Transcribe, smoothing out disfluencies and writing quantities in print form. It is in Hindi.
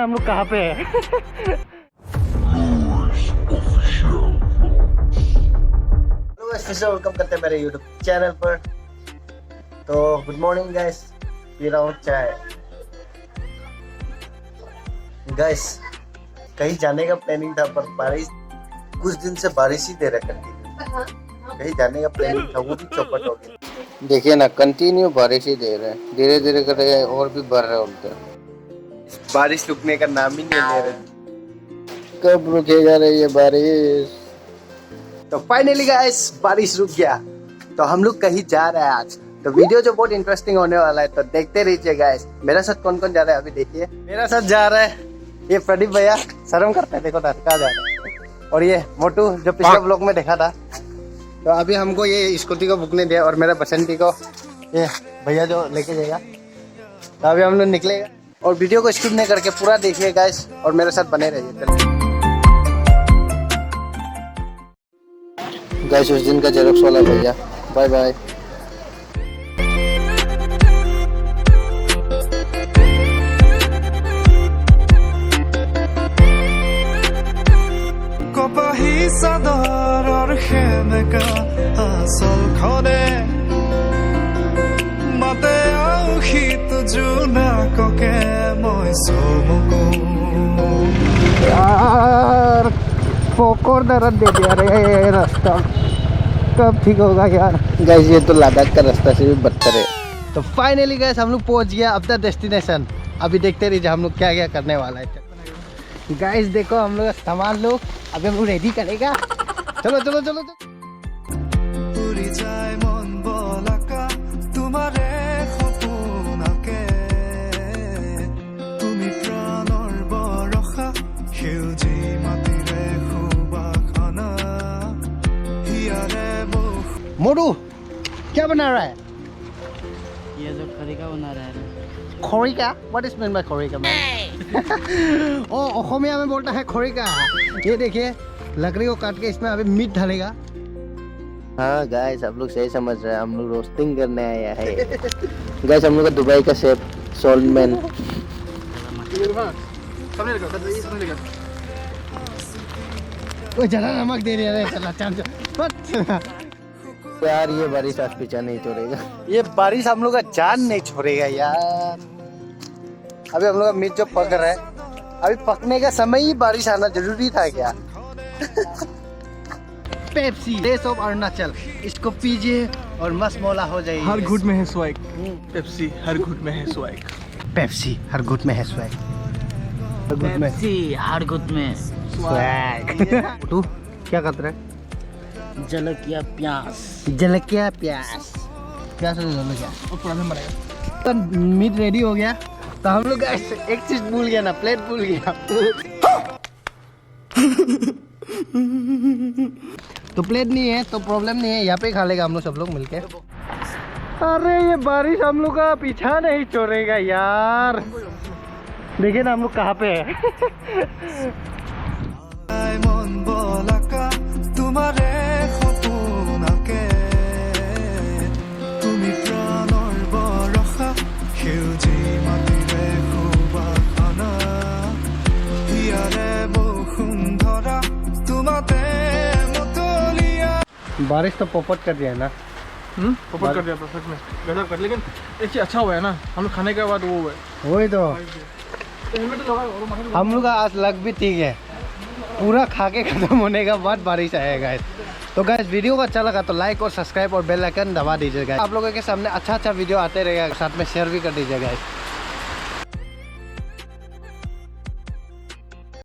ना हम लोग कहाँ पे है। वेलकम करते हैं मेरे यूट्यूब चैनल पर। तो गुड मॉर्निंग गाइस, पी रहा हूँ चाय। गाइस कहीं जाने का प्लानिंग था पर बारिश, कुछ दिन से बारिश ही दे रहा कंटिन्यू। कहीं जाने का प्लानिंग था वो भी चौपट हो गया। देखिए ना, कंटिन्यू बारिश ही दे रहा है, धीरे धीरे कर रहे और भी बढ़ रहा है उल्टा। बारिश रुकने का नाम ही नहीं ले रहे। कब रुकेगा रे ये बारिश। तो फाइनली गाइस बारिश रुक गया, तो हम लोग कहीं जा रहे हैं आज। तो वीडियो जो बहुत इंटरेस्टिंग होने वाला है, तो देखते रहिए गाइस। मेरे साथ कौन कौन जा रहा है अभी देखिए। मेरा साथ जा रहा है ये प्रदीप भैया, शर्म करता है, देखो कहाँ जा रहा है। और ये मोटू जो पिछले ब्लॉग में देखा था। तो अभी हमको ये स्कूटी को बुकने दिया और मेरा बसंती को ये भैया जो लेके जाएगा। तो अभी हम लोग निकलेगा और वीडियो को स्किप नहीं करके पूरा देखिए गाइस और मेरे साथ बने रहिए। गाइस उस दिन का जेरॉक्स वाला भैया, बाय बाय। কপাহী চাদৰৰ সেমেকা আচলখনে মাতে আউসীত জোনাককে মই চমকো। यार पोकोर दर्द दे दिया रे रास्ता, कब ठीक होगा यार। गाइस ये तो लद्दाख का रास्ता से भी बदतर है। तो फाइनली गाइस हम लोग पहुंच गया अपना डेस्टिनेशन। अभी देखते रहिए हम लोग क्या क्या करने वाला है। गाइस देखो हम लोग सामान लो, अभी हम लोग रेडी करेगा। चलो चलो चलो, चलो। উৰি যায় মন বলাকা তোমাৰে সপোনকে তুমি প্ৰাণৰ বৰষা সেউজী মাটিৰে সুবাসনা হিয়াৰে বহ। मोटू क्या बना रहा है? ये जो खरीका बना रहा है। खोरिका? व्हाट इज मीन बाय खोरिका मैन? ओ ओखमिया में बोलता है खोरिका। ये देखिए लकड़ी को काट के इसमें अभी मीट डालेगा। हाँ गाइस आप लोग सही समझ रहे हैं, हम लोग रोस्टिंग करने आया है। गाइस हम लोग का दुबई का शेफ सोल्टमैन। वो जरा नमक दे रहा है, चला चांद। यार ये बारिश आज पीछा नहीं छोड़ेगा, ये बारिश हम लोग का जान नहीं छोड़ेगा यार। अभी हम लोग का मीट जो पक रहा है, अभी पकने का समय ही बारिश आना जरूरी था क्या? पेप्सी टेस्ट ऑफ अरुणाचल, इसको पीजिए और मस्त मौला हो जाइए। हर घुट में है स्वैग। पेप्सी हर घुट में है स्वैग। पेप्सी हर घुट में है स्वैग। हर घुट में हर घुट में स्वैग। तू क्या कर रहा है? जलकिया प्यास। जलकिया प्यास, प्यास हो जलकिया। और पुराना मरेगा। तो मीट रेडी हो गया, तो हम लोग एक चीज भूल गया ना, प्लेट भूल गया। तो प्लेट नहीं है तो प्रॉब्लम नहीं है, यहाँ पे खा लेगा हम लोग सब लोग मिलके। अरे ये बारिश हम लोग का पीछा नहीं छोड़ेगा यार। देखिए ना हम लोग कहाँ पे है। মন বলাকা তোমাৰে সপোনকে তুমি প্ৰাণৰ বৰষা সেউজী মাটিৰে সুবাসনা হিয়াৰে বসুন্ধৰা তোমাতে মতলীয়া। बारिश तो पोपट कर दिया है ना। पॉपअप कर दिया परफेक्ट में, गजब कर। लेकिन एक चीज अच्छा हुआ है ना, हम लोग खाने के बाद वो हुआ है। वही तो हेलमेट तो लगा और माथे हम लोग का आज लग भी ठीक है, पूरा खा के खत्म होने का बाद बारिश आएगा। तो गाइस वीडियो को अच्छा लगा तो लाइक और सब्सक्राइब और बेल आइकन दबा दीजिएगा। आप लोगों के सामने अच्छा अच्छा वीडियो आते रहेगा, साथ में शेयर भी कर दीजिएगा।